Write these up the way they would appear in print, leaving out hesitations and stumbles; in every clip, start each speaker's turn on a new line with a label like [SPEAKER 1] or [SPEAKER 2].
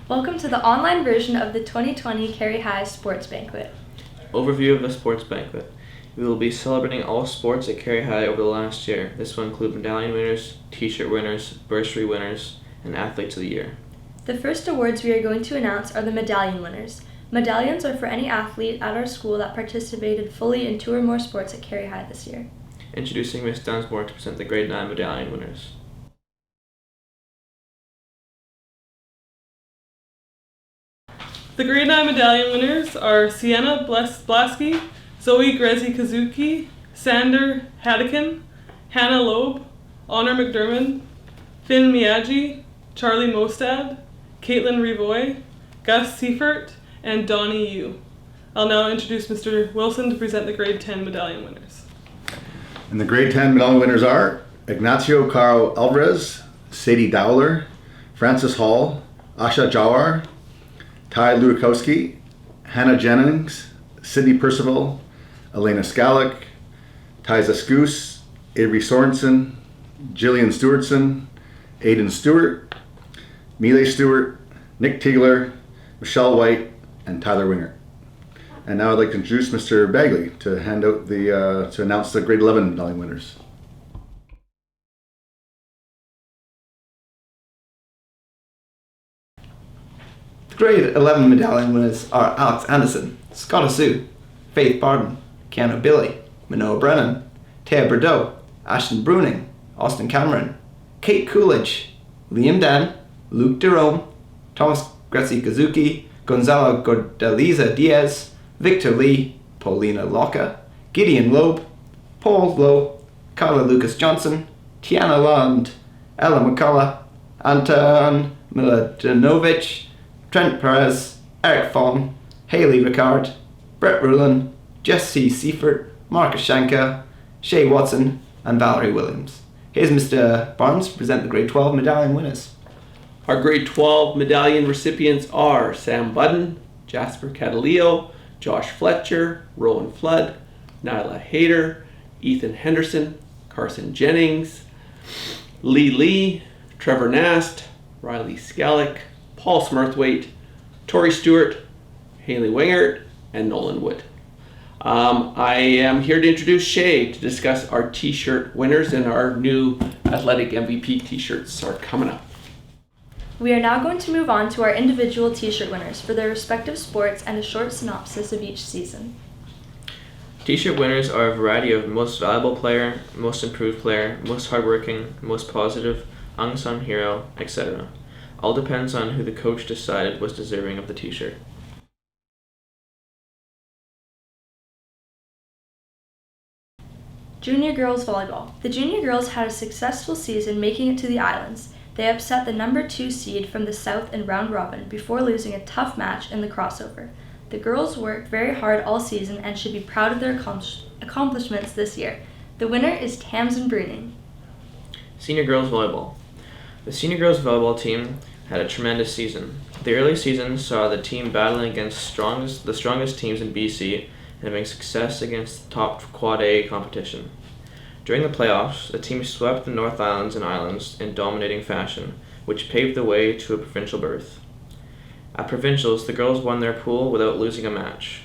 [SPEAKER 1] Welcome to the online version of the 2020 Carihi Sports Banquet.
[SPEAKER 2] Overview of the sports banquet. We will be celebrating all sports at Carihi over the last year. This will include medallion winners, t-shirt winners, bursary winners, and athletes of the year.
[SPEAKER 1] The first awards we are going to announce are the medallion winners. Medallions are for any athlete at our school that participated fully in 2 or more sports at Carihi this year.
[SPEAKER 2] Introducing Ms. Dunsmore to present the grade 9 medallion winners.
[SPEAKER 3] The grade 9 medallion winners are Sienna Blaski, Zoe Grezi-Kazuki, Sander Hadikin, Hannah Loeb, Honor McDermott, Finn Miyagi, Charlie Mostad, Caitlin Revoy, Gus Seifert, and Donnie Yu. I'll now introduce Mr. Wilson to present the grade 10 medallion winners.
[SPEAKER 4] And the grade 10 medallion winners are Ignacio Caro Alvarez, Sadie Dowler, Francis Hall, Asha Jawar, Ty Ludakowski, Hannah Jennings, Sydney Percival, Elena Skalick, Tyza Skoos, Avery Sorensen, Jillian Stewartson, Aidan Stewart, Mealy Stewart, Nick Tiegler, Michelle White, and Tyler Winger. And now I'd like to introduce Mr. Bagley to hand out to announce the grade 11 medallion winners.
[SPEAKER 5] Grade 11 medallion winners are Alex Anderson, Scott Sue, Faith Barton, Keanu Billy, Manoa Brennan, Taya Bordeaux, Ashton Bruning, Austin Cameron, Kate Coolidge, Liam Dan, Luke Jerome, Thomas Grezi-Kazuki, Gonzalo Gordeliza Diaz, Victor Lee, Paulina Locke, Gideon Loeb, Paul Lowe, Carla Lucas Johnson, Tiana Lund, Ella McCullough, Anton Miladinovic, Trent Perez, Eric Fong, Haley Ricard, Brett Rulin, Jesse Seifert, Marcus Shanka, Shay Watson, and Valerie Williams. Here's Mr. Barnes to present the grade 12 medallion winners.
[SPEAKER 6] Our grade 12 medallion recipients are Sam Budden, Jasper Catalillo, Josh Fletcher, Rowan Flood, Nyla Hayter, Ethan Henderson, Carson Jennings, Lee Lee, Trevor Nast, Riley Skalick, Paul Smurthwaite, Tori Stewart, Haley Wingert, and Nolan Wood. I am here to introduce Shay to discuss our t-shirt winners, and our new athletic MVP t-shirts are coming up.
[SPEAKER 1] We are now going to move on to our individual t-shirt winners for their respective sports and a short synopsis of each season.
[SPEAKER 2] T-shirt winners are a variety of most valuable player, most improved player, most hardworking, most positive, unsung hero, etc. All depends on who the coach decided was deserving of the t-shirt.
[SPEAKER 1] Junior Girls Volleyball. The Junior Girls had a successful season making it to the Islands. They upset the number 2 seed from the South in round robin before losing a tough match in the crossover. The girls worked very hard all season and should be proud of their accomplishments this year. The winner is Tamsin Bruning.
[SPEAKER 2] Senior Girls Volleyball. The Senior Girls Volleyball team had a tremendous season. The early season saw the team battling against the strongest teams in BC and having success against top Quad A competition. During the playoffs, the team swept the North Islands and Islands in dominating fashion, which paved the way to a provincial berth. At provincials, the girls won their pool without losing a match.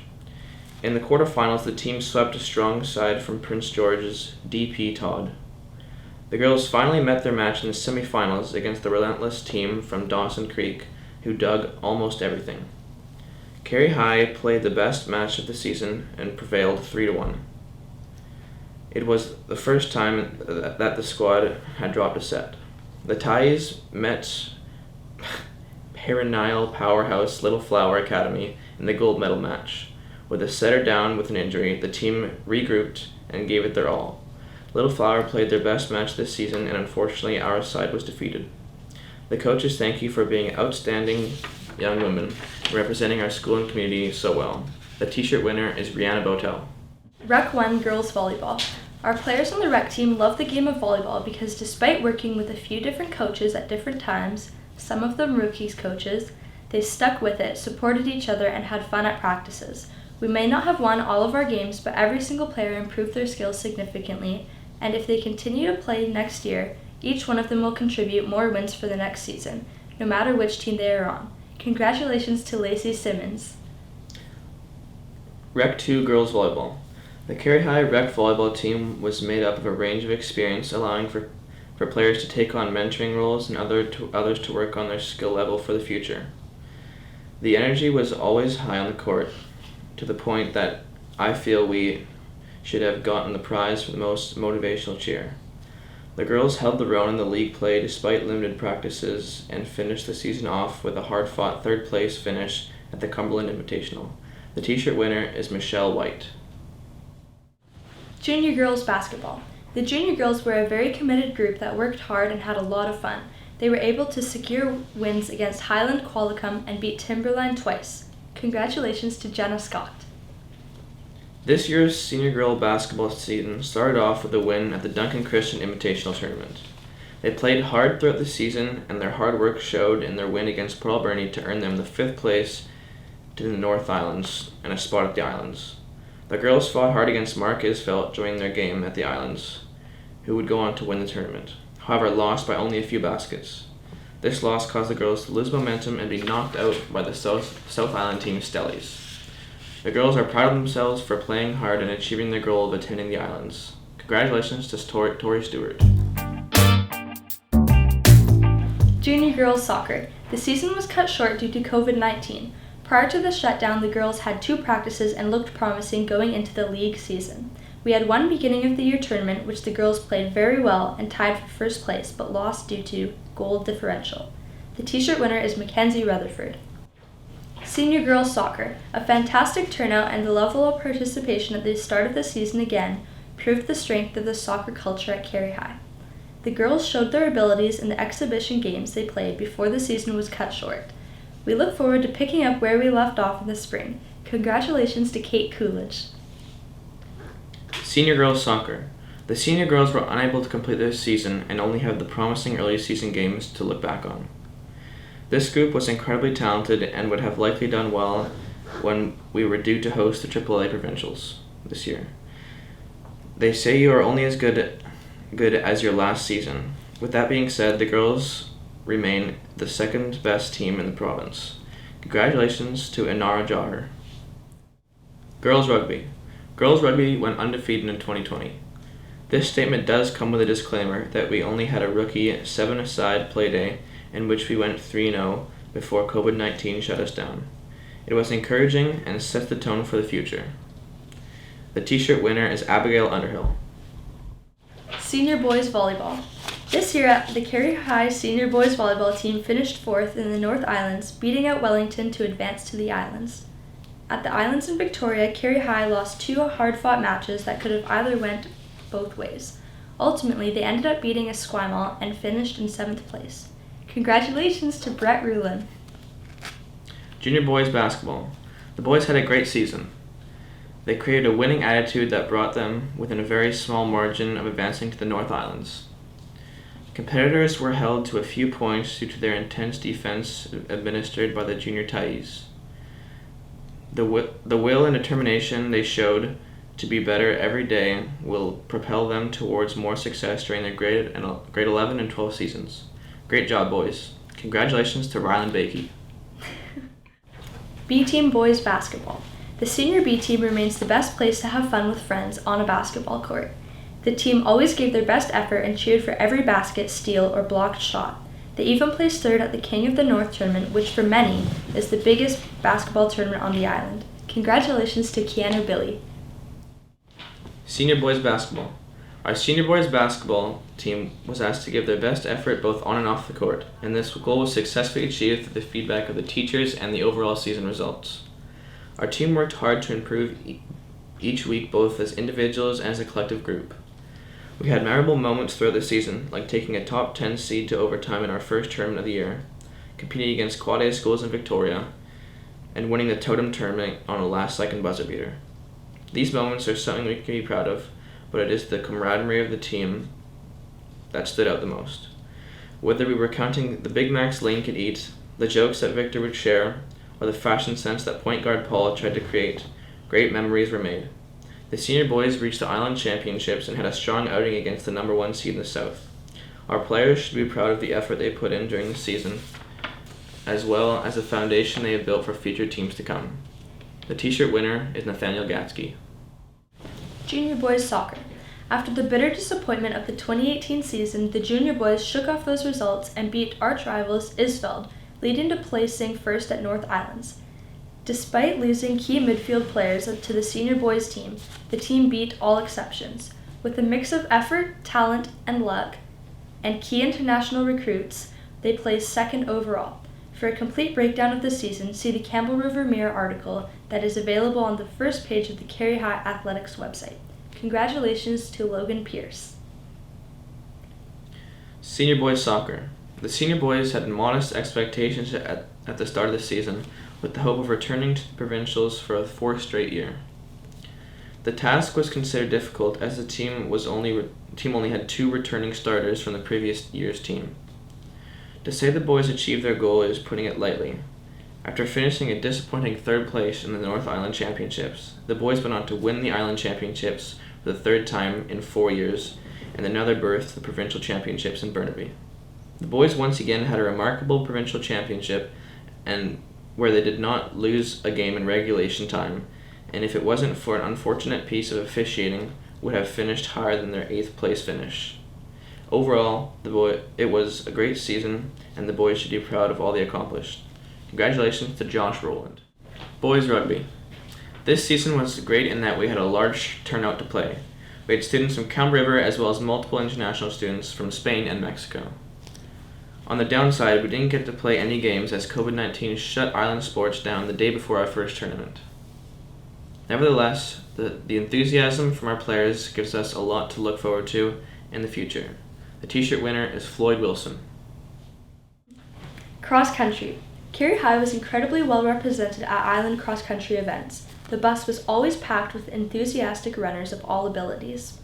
[SPEAKER 2] In the quarterfinals, the team swept a strong side from Prince George's DP Todd. The girls finally met their match in the semifinals against the relentless team from Dawson Creek, who dug almost everything. Carihi played the best match of the season and prevailed 3-1. It was the first time that the squad had dropped a set. The Ties met perennial powerhouse Little Flower Academy in the gold medal match. With a setter down with an injury, the team regrouped and gave it their all. Little Flower played their best match this season, and unfortunately our side was defeated. The coaches thank you for being outstanding young women and representing our school and community so well. The t-shirt winner is Rihanna Botel.
[SPEAKER 1] Rec 1 Girls Volleyball. Our players on the rec team love the game of volleyball because despite working with a few different coaches at different times, some of them rookies coaches, they stuck with it, supported each other, and had fun at practices. We may not have won all of our games, but every single player improved their skills significantly, and if they continue to play next year, each one of them will contribute more wins for the next season, no matter which team they are on. Congratulations to Lacey Simmons.
[SPEAKER 2] Rec 2 Girls Volleyball. The Carihi Rec Volleyball team was made up of a range of experience, allowing for players to take on mentoring roles and others to work on their skill level for the future. The energy was always high on the court, to the point that I feel we should have gotten the prize for the most motivational cheer. The girls held their own in the league play despite limited practices and finished the season off with a hard-fought third-place finish at the Cumberland Invitational. The t-shirt winner is Michelle White.
[SPEAKER 1] Junior girls basketball. The junior girls were a very committed group that worked hard and had a lot of fun. They were able to secure wins against Highland Qualicum and beat Timberline twice. Congratulations to Jenna Scott.
[SPEAKER 2] This year's senior girl basketball season started off with a win at the Duncan Christian Invitational Tournament. They played hard throughout the season, and their hard work showed in their win against Port Alberni to earn them the 5th place to the North Islands and a spot at the Islands. The girls fought hard against Mark Isfelt during their game at the Islands, who would go on to win the tournament, however lost by only a few baskets. This loss caused the girls to lose momentum and be knocked out by the South Island team Stellies. The girls are proud of themselves for playing hard and achieving their goal of attending the Islands. Congratulations to Tori Stewart.
[SPEAKER 1] Junior girls soccer. The season was cut short due to COVID-19. Prior to the shutdown, the girls had 2 practices and looked promising going into the league season. We had one beginning of the year tournament, which the girls played very well and tied for first place, but lost due to goal differential. The t-shirt winner is Mackenzie Rutherford. Senior girls soccer. A fantastic turnout and the level of participation at the start of the season again proved the strength of the soccer culture at Carihi. The girls showed their abilities in the exhibition games they played before the season was cut short. We look forward to picking up where we left off in the spring. Congratulations to Kate Coolidge.
[SPEAKER 2] Senior girls soccer. The senior girls were unable to complete their season and only have the promising early season games to look back on. This group was incredibly talented and would have likely done well when we were due to host the AAA Provincials this year. They say you are only as good as your last season. With that being said, the girls remain the 2nd best team in the province. Congratulations to Inara Jahar. Girls rugby. Girls rugby went undefeated in 2020. This statement does come with a disclaimer that we only had a rookie 7-a-side play day in which we went 3-0 before COVID-19 shut us down. It was encouraging and set the tone for the future. The t-shirt winner is Abigail Underhill.
[SPEAKER 1] Senior boys volleyball. This year, the Carihi senior boys volleyball team finished 4th in the North Islands, beating out Wellington to advance to the Islands. At the Islands in Victoria, Carihi lost 2 hard-fought matches that could have either went both ways. Ultimately, they ended up beating Esquimalt and finished in 7th place. Congratulations to Brett Rulin.
[SPEAKER 2] Junior boys basketball. The boys had a great season. They created a winning attitude that brought them within a very small margin of advancing to the North Islands. Competitors were held to a few points due to their intense defense administered by the junior Thais. The will and determination they showed to be better every day will propel them towards more success during their grade 11 and 12 seasons. Great job, boys. Congratulations to Ryland Bakey.
[SPEAKER 1] B-Team boys basketball. The senior B team remains the best place to have fun with friends on a basketball court. The team always gave their best effort and cheered for every basket, steal, or blocked shot. They even placed 3rd at the King of the North tournament, which for many is the biggest basketball tournament on the island. Congratulations to Keanu Billy.
[SPEAKER 2] Senior boys basketball. Our senior boys basketball team was asked to give their best effort both on and off the court, and this goal was successfully achieved through the feedback of the teachers and the overall season results. Our team worked hard to improve each week both as individuals and as a collective group. We had memorable moments throughout the season, like taking a top 10 seed to overtime in our first tournament of the year, competing against Quad A schools in Victoria, and winning the Totem tournament on a last-second buzzer beater. These moments are something we can be proud of, but it is the camaraderie of the team that stood out the most. Whether we were counting the Big Macs Lane could eat, the jokes that Victor would share, or the fashion sense that point guard Paul tried to create, great memories were made. The senior boys reached the Island Championships and had a strong outing against the number 1 seed in the South. Our players should be proud of the effort they put in during the season as well as the foundation they have built for future teams to come. The t-shirt winner is Nathaniel Gatsky.
[SPEAKER 1] Junior boys soccer. After the bitter disappointment of the 2018 season, the junior boys shook off those results and beat arch rivals Isveld, leading to placing first at North Islands. Despite losing key midfield players to the senior boys team, the team beat all exceptions. With a mix of effort, talent, and luck, and key international recruits, they placed second overall. For a complete breakdown of the season, see the Campbell River Mirror article that is available on the first page of the Carihi Athletics website. Congratulations to Logan Pierce.
[SPEAKER 2] Senior boys soccer. The senior boys had modest expectations at the start of the season, with the hope of returning to the provincials for a fourth straight year. The task was considered difficult as the team only had 2 returning starters from the previous year's team. To say the boys achieved their goal is putting it lightly. After finishing a disappointing 3rd place in the North Island Championships, the boys went on to win the Island Championships for the 3rd time in 4 years, and another berth to the Provincial Championships in Burnaby. The boys once again had a remarkable provincial championship, and where they did not lose a game in regulation time, and if it wasn't for an unfortunate piece of officiating, would have finished higher than their 8th place finish. Overall, it was a great season, and the boys should be proud of all they accomplished. Congratulations to Josh Rowland. Boys rugby. This season was great in that we had a large turnout to play. We had students from Cam River as well as multiple international students from Spain and Mexico. On the downside, we didn't get to play any games as COVID-19 shut island sports down the day before our first tournament. Nevertheless, the enthusiasm from our players gives us a lot to look forward to in the future. The t-shirt winner is Floyd Wilson.
[SPEAKER 1] Cross country. Carihi was incredibly well represented at island cross country events. The bus was always packed with enthusiastic runners of all abilities.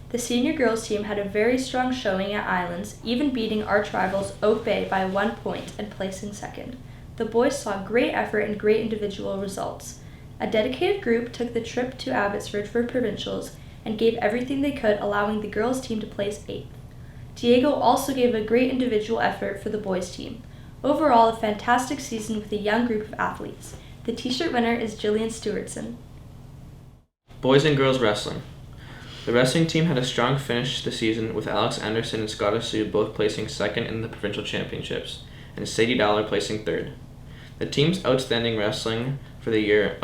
[SPEAKER 1] The senior girls team had a very strong showing at Islands, even beating arch rivals Oak Bay by 1 point and placing second. The boys saw great effort and great individual results. A dedicated group took the trip to Abbotsford for provincials and gave everything they could, allowing the girls team to place 8th. Diego also gave a great individual effort for the boys team. Overall, a fantastic season with a young group of athletes. The t-shirt winner is Jillian Stewartson.
[SPEAKER 2] Boys and girls wrestling. The wrestling team had a strong finish to the season with Alex Anderson and Scott Sue both placing second in the provincial championships, and Sadie Dollar placing third. The team's outstanding wrestler for the year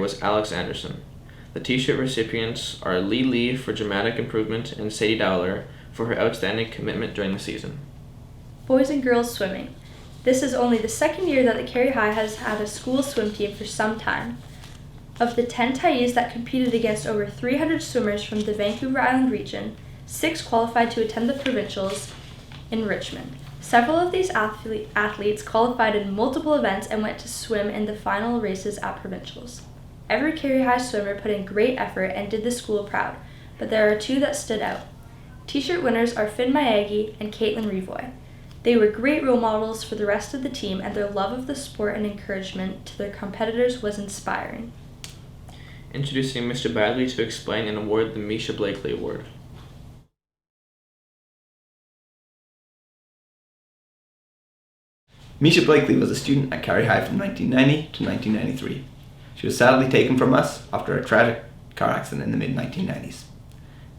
[SPEAKER 2] was Alex Anderson. The t-shirt recipients are Lee for dramatic improvement and Sadie Dowler for her outstanding commitment during the season.
[SPEAKER 1] Boys and girls swimming. This is only the second year that the Carihi has had a school swim team for some time. Of the 10 Thais that competed against over 300 swimmers from the Vancouver Island region, 6 qualified to attend the provincials in Richmond. Several of these athletes qualified in multiple events and went to swim in the final races at provincials. Every Carihi swimmer put in great effort and did the school proud, but there are 2 that stood out. T-shirt winners are Finn Mayagi and Caitlin Revoy. They were great role models for the rest of the team, and their love of the sport and encouragement to their competitors was inspiring.
[SPEAKER 2] Introducing Mr. Badley to explain and award the Misha Blakely Award.
[SPEAKER 5] Misha Blakely was a student at Carihi from 1990 to 1993. She was sadly taken from us after a tragic car accident in the mid-1990s.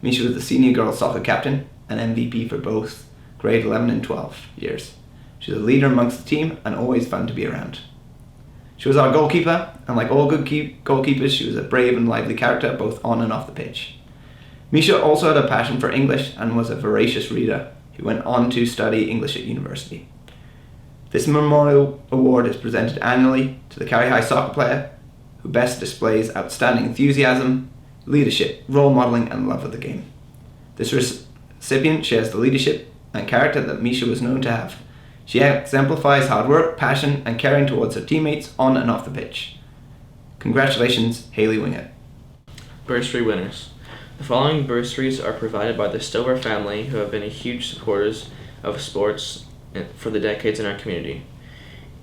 [SPEAKER 5] Misha was the senior girls soccer captain and MVP for both grade 11 and 12 years. She was a leader amongst the team and always fun to be around. She was our goalkeeper, and like all good goalkeepers, she was a brave and lively character both on and off the pitch. Misha also had a passion for English and was a voracious reader who went on to study English at university. This memorial award is presented annually to the Carihi soccer player who best displays outstanding enthusiasm, leadership, role modelling and love of the game. This recipient shares the leadership and character that Misha was known to have. She exemplifies hard work, passion and caring towards her teammates on and off the pitch. Congratulations, Hayley Wingett.
[SPEAKER 2] Bursary winners. The following bursaries are provided by the Stover family, who have been huge supporters of sports for the decades in our community.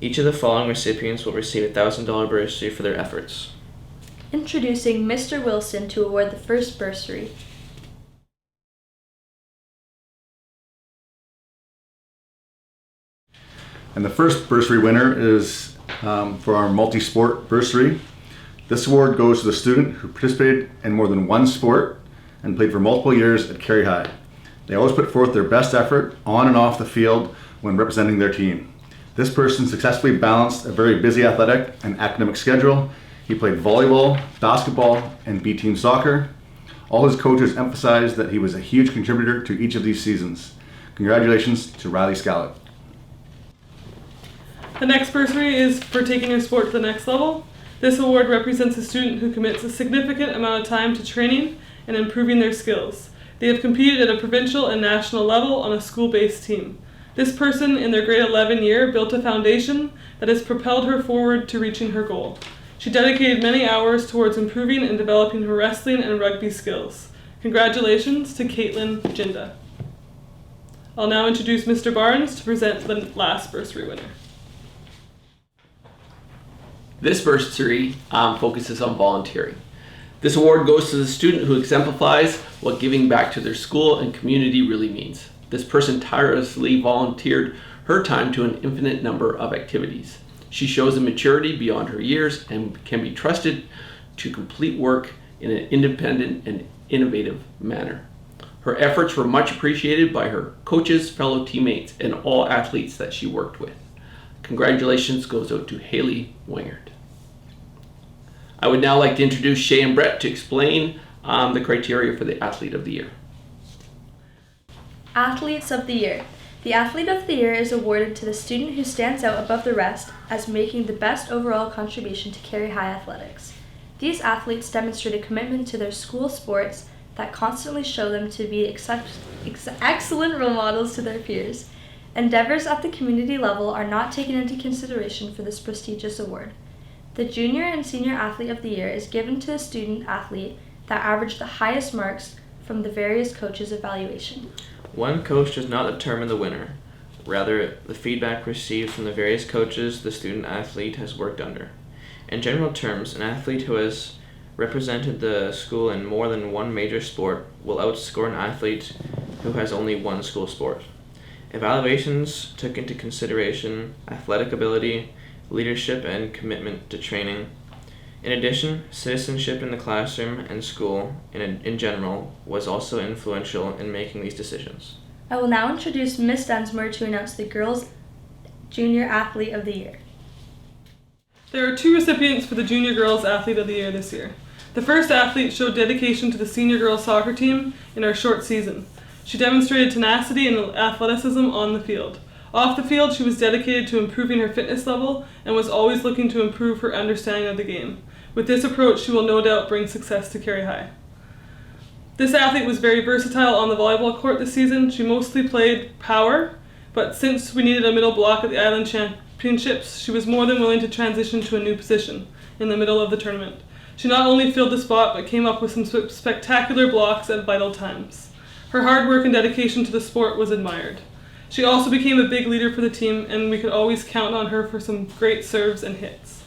[SPEAKER 2] Each of the following recipients will receive a $1,000 bursary for their efforts.
[SPEAKER 1] Introducing Mr. Wilson to award the first bursary.
[SPEAKER 4] And the first bursary winner is for our multi-sport bursary. This award goes to the student who participated in more than one sport and played for multiple years at Carihi High. They always put forth their best effort on and off the field when representing their team. This person successfully balanced a very busy athletic and academic schedule. He played volleyball, basketball, and B-team soccer. All his coaches emphasized that he was a huge contributor to each of these seasons. Congratulations to Riley Scallett.
[SPEAKER 3] The next bursary is for taking your sport to the next level. This award represents a student who commits a significant amount of time to training and improving their skills. They have competed at a provincial and national level on a school-based team. This person in their grade 11 year built a foundation that has propelled her forward to reaching her goal. She dedicated many hours towards improving and developing her wrestling and rugby skills. Congratulations to Caitlin Jinda. I'll now introduce Mr. Barnes to present the last bursary winner.
[SPEAKER 6] This bursary focuses on volunteering. This award goes to the student who exemplifies what giving back to their school and community really means. This person tirelessly volunteered her time to an infinite number of activities. She shows a maturity beyond her years and can be trusted to complete work in an independent and innovative manner. Her efforts were much appreciated by her coaches, fellow teammates, and all athletes that she worked with. Congratulations goes out to Haley Wingert. I would now like to introduce Shay and Brett to explain the criteria for the Athlete of the Year.
[SPEAKER 1] Athletes of the Year. The Athlete of the Year is awarded to the student who stands out above the rest as making the best overall contribution to Carihi High athletics. These athletes demonstrate a commitment to their school sports that constantly show them to be excellent role models to their peers. Endeavors at the community level are not taken into consideration for this prestigious award. The Junior and Senior Athlete of the Year is given to the student athlete that averaged the highest marks from the various coaches' evaluation.
[SPEAKER 2] One coach does not determine the winner. Rather, the feedback received from the various coaches the student athlete has worked under. In general terms, an athlete who has represented the school in more than one major sport will outscore an athlete who has only one school sport. Evaluations took into consideration athletic ability, leadership, and commitment to training. In addition, citizenship in the classroom and school in general was also influential in making these decisions.
[SPEAKER 1] I will now introduce Ms. Dunsmore to announce the Girls Junior Athlete of the Year.
[SPEAKER 3] There are two recipients for the Junior Girls Athlete of the Year this year. The first athlete showed dedication to the senior girls soccer team in our short season. She demonstrated tenacity and athleticism on the field. Off the field, she was dedicated to improving her fitness level and was always looking to improve her understanding of the game. With this approach, she will no doubt bring success to Carihi High. This athlete was very versatile on the volleyball court this season. She mostly played power, but since we needed a middle block at the Island Championships, she was more than willing to transition to a new position in the middle of the tournament. She not only filled the spot, but came up with some spectacular blocks at vital times. Her hard work and dedication to the sport was admired. She also became a big leader for the team, and we could always count on her for some great serves and hits.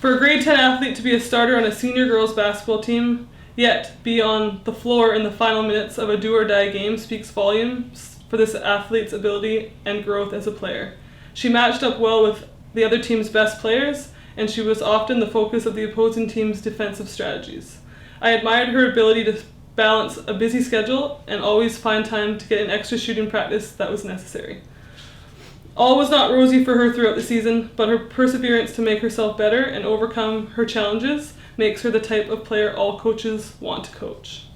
[SPEAKER 3] For a grade 10 athlete to be a starter on a senior girls basketball team, yet be on the floor in the final minutes of a do-or-die game speaks volumes for this athlete's ability and growth as a player. She matched up well with the other team's best players, and she was often the focus of the opposing team's defensive strategies. I admired her ability to balance a busy schedule and always find time to get an extra shooting practice that was necessary. All was not rosy for her throughout the season, but her perseverance to make herself better and overcome her challenges makes her the type of player all coaches want to coach.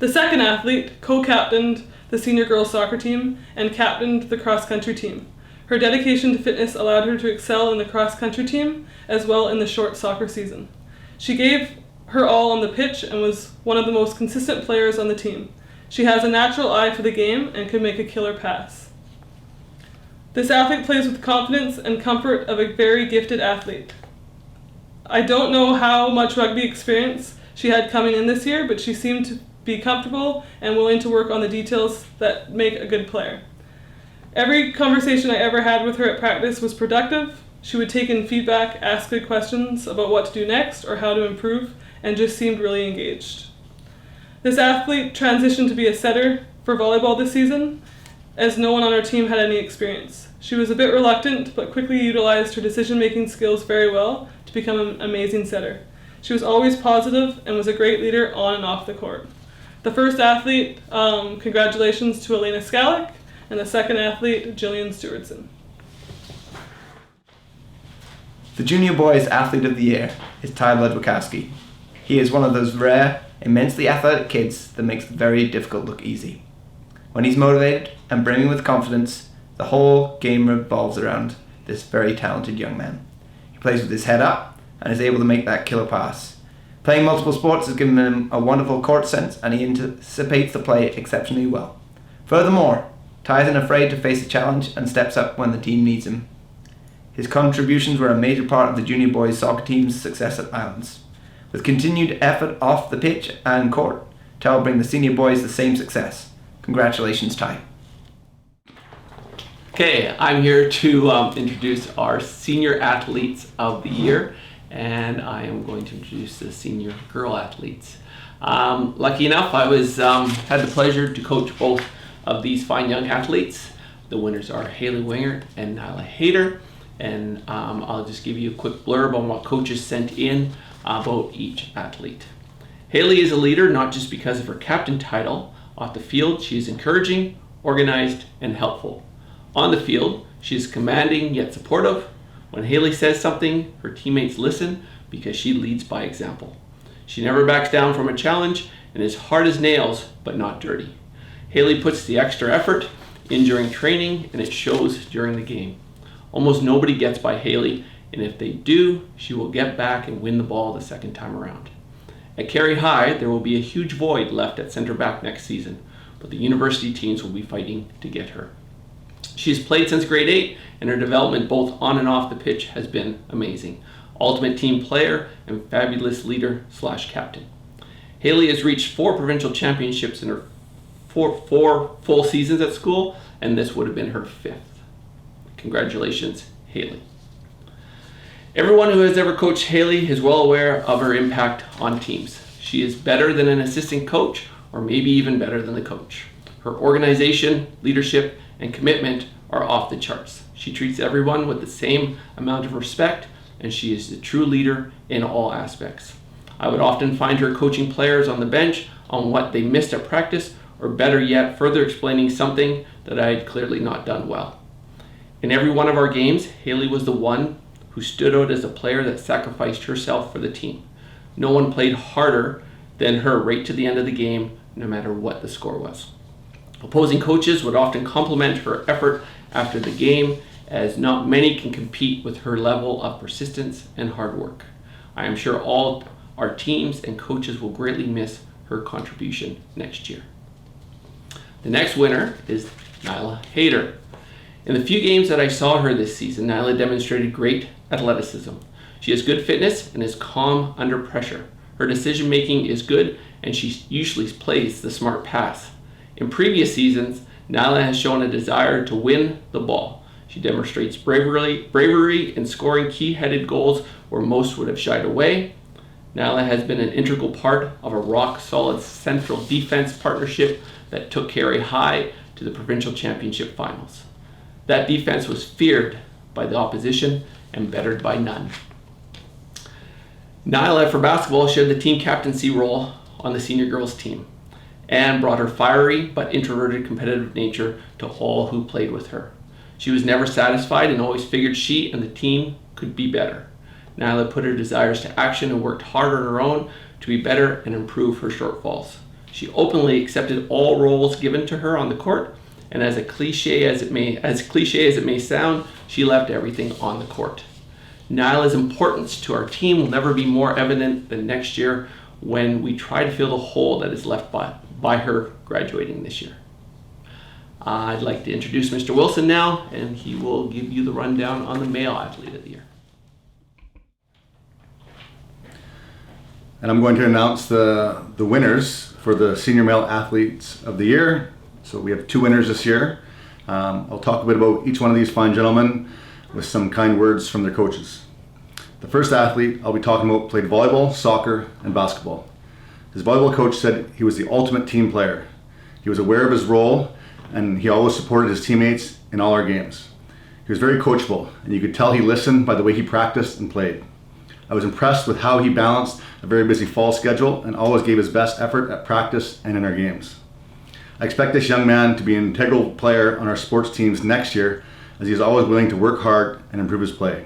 [SPEAKER 3] The second athlete co-captained the senior girls soccer team and captained the cross-country team. Her dedication to fitness allowed her to excel in the cross-country team as well in the short soccer season. She gave her all on the pitch and was one of the most consistent players on the team. She has a natural eye for the game and can make a killer pass. This athlete plays with confidence and comfort of a very gifted athlete. I don't know how much rugby experience she had coming in this year, but she seemed to be comfortable and willing to work on the details that make a good player. Every conversation I ever had with her at practice was productive. She would take in feedback, ask good questions about what to do next or how to improve, and just seemed really engaged. This athlete transitioned to be a setter for volleyball this season, as no one on her team had any experience. She was a bit reluctant, but quickly utilized her decision-making skills very well to become an amazing setter. She was always positive and was a great leader on and off the court. The first athlete, congratulations to Elena Skalick, and the second athlete, Jillian Stewartson.
[SPEAKER 5] The Junior Boys Athlete of the Year is Ty Ludwikowski. He is one of those rare, immensely athletic kids that makes the very difficult look easy. When he's motivated and brimming with confidence, the whole game revolves around this very talented young man. He plays with his head up and is able to make that killer pass. Playing multiple sports has given him a wonderful court sense, and he anticipates the play exceptionally well. Furthermore, Ty isn't afraid to face a challenge and steps up when the team needs him. His contributions were a major part of the junior boys soccer team's success at Islands. With continued effort off the pitch and court, Ty will bring the senior boys the same success. Congratulations, Ty.
[SPEAKER 6] Okay, I'm here to introduce our Senior Athletes of the Year, and I am going to introduce the Senior Girl Athletes. Lucky enough, I had the pleasure to coach both of these fine young athletes. The winners are Haley Wingert and Nyla Hayter, and I'll just give you a quick blurb on what coaches sent in about each athlete. Haley is a leader not just because of her captain title. Off the field, she is encouraging, organized, and helpful. On the field, she is commanding yet supportive. When Haley says something, her teammates listen because she leads by example. She never backs down from a challenge and is hard as nails, but not dirty. Haley puts the extra effort in during training, and it shows during the game. Almost nobody gets by Haley, and if they do, she will get back and win the ball the second time around. At Carihi High, there will be a huge void left at center back next season, but the university teams will be fighting to get her. She has played since grade 8, and her development both on and off the pitch has been amazing. Ultimate team player and fabulous leader/captain. Haley has reached 4 provincial championships in her four full seasons at school, and this would have been her 5th. Congratulations, Haley. Everyone who has ever coached Haley is well aware of her impact on teams. She is better than an assistant coach, or maybe even better than the coach. Her organization, leadership, and commitment are off the charts. She treats everyone with the same amount of respect, and she is a true leader in all aspects. I would often find her coaching players on the bench on what they missed at practice, or better yet, further explaining something that I had clearly not done well. In every one of our games, Haley was the one who stood out as a player that sacrificed herself for the team. No one played harder than her right to the end of the game, no matter what the score was. Opposing coaches would often compliment her effort after the game, as not many can compete with her level of persistence and hard work. I am sure all our teams and coaches will greatly miss her contribution next year. The next winner is Nyla Hayter. In the few games that I saw her this season, Nyla demonstrated great athleticism. She has good fitness and is calm under pressure. Her decision making is good, and she usually plays the smart pass. In previous seasons, Nyla has shown a desire to win the ball. She demonstrates bravery in scoring key-headed goals where most would have shied away. Nyla has been an integral part of a rock-solid central defense partnership that took Carihi High to the provincial championship finals. That defense was feared by the opposition and bettered by none. Nyla, for basketball, shared the team captaincy role on the senior girls team and brought her fiery but introverted competitive nature to all who played with her. She was never satisfied and always figured she and the team could be better. Nyla put her desires to action and worked hard on her own to be better and improve her shortfalls. She openly accepted all roles given to her on the court, and as cliche as it may sound, she left everything on the court. Nyla's importance to our team will never be more evident than next year when we try to fill the hole that is left by her graduating this year. I'd like to introduce Mr. Wilson now, and he will give you the rundown on the male athlete of the year.
[SPEAKER 4] And I'm going to announce the winners for the Senior Male Athletes of the Year. So we have 2 winners this year. I'll talk a bit about each one of these fine gentlemen with some kind words from their coaches. The first athlete I'll be talking about played volleyball, soccer, and basketball. His volleyball coach said he was the ultimate team player. He was aware of his role and he always supported his teammates in all our games. He was very coachable, and you could tell he listened by the way he practiced and played. I was impressed with how he balanced a very busy fall schedule and always gave his best effort at practice and in our games. I expect this young man to be an integral player on our sports teams next year, as he is always willing to work hard and improve his play.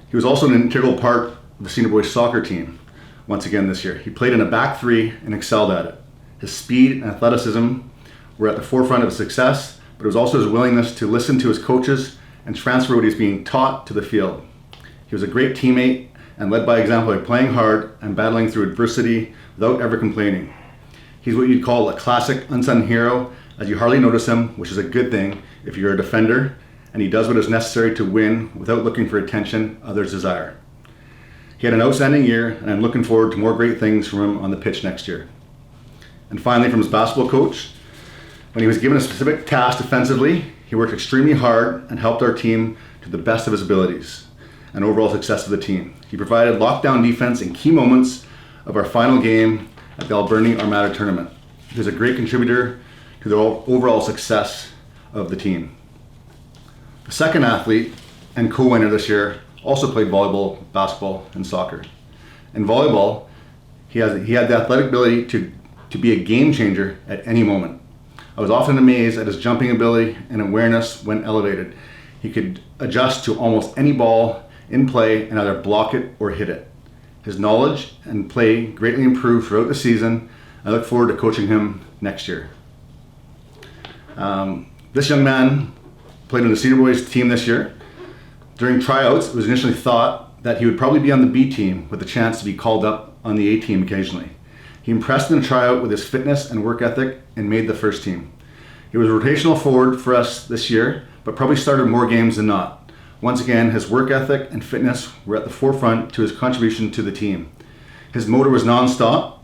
[SPEAKER 4] He was also an integral part of the senior boys soccer team once again this year. He played in a back three and excelled at it. His speed and athleticism were at the forefront of his success, but it was also his willingness to listen to his coaches and transfer what he's being taught to the field. He was a great teammate and led by example by playing hard and battling through adversity without ever complaining. He's what you'd call a classic unsung hero, as you hardly notice him, which is a good thing if you're a defender, and he does what is necessary to win without looking for attention others desire. He had an outstanding year, and I'm looking forward to more great things from him on the pitch next year. And finally, from his basketball coach, when he was given a specific task defensively, he worked extremely hard and helped our team to the best of his abilities and overall success of the team. He provided lockdown defense in key moments of our final game at the Alberni Armada tournament. He was a great contributor to the overall success of the team. The second athlete and co-winner this year also played volleyball, basketball, and soccer. In volleyball, he had the athletic ability to be a game changer at any moment. I was often amazed at his jumping ability and awareness when elevated. He could adjust to almost any ball in play and either block it or hit it. His knowledge and play greatly improved throughout the season. I look forward to coaching him next year. This young man played on the senior boys team this year. During tryouts, it was initially thought that he would probably be on the B team with a chance to be called up on the A team occasionally. He impressed in the tryout with his fitness and work ethic and made the first team. He was a rotational forward for us this year, but probably started more games than not. Once again, his work ethic and fitness were at the forefront to his contribution to the team. His motor was non-stop.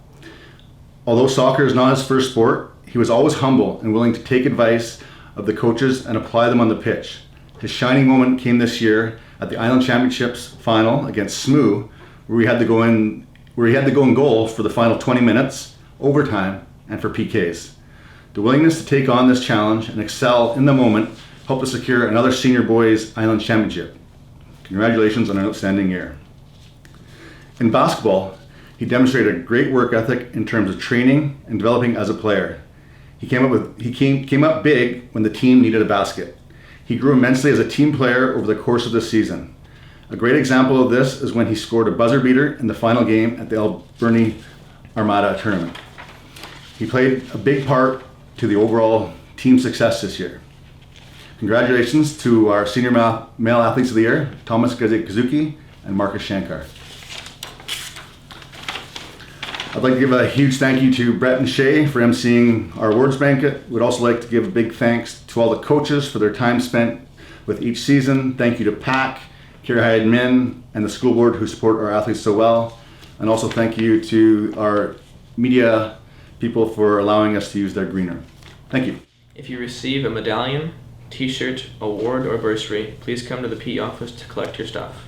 [SPEAKER 4] Although soccer is not his first sport, he was always humble and willing to take advice of the coaches and apply them on the pitch. His shining moment came this year at the Island Championships final against SMU, where he had to go in goal for the final 20 minutes, overtime, and for PKs. The willingness to take on this challenge and excel in the moment helped to secure another Senior Boys Island Championship. Congratulations on an outstanding year. In basketball, he demonstrated a great work ethic in terms of training and developing as a player. He came up big when the team needed a basket. He grew immensely as a team player over the course of this season. A great example of this is when he scored a buzzer beater in the final game at the Alberni Armada tournament. He played a big part to the overall team success this year. Congratulations to our senior male athletes of the year, Thomas Kazuki and Marcus Shankar. I'd like to give a huge thank you to Brett and Shay for emceeing our awards banquet. We'd also like to give a big thanks to all the coaches for their time spent with each season. Thank you to PAC, Carihi admin, and the school board who support our athletes so well. And also thank you to our media people for allowing us to use their green room. Thank you.
[SPEAKER 2] If you receive a medallion, t-shirt, award, or bursary, please come to the PE office to collect your stuff.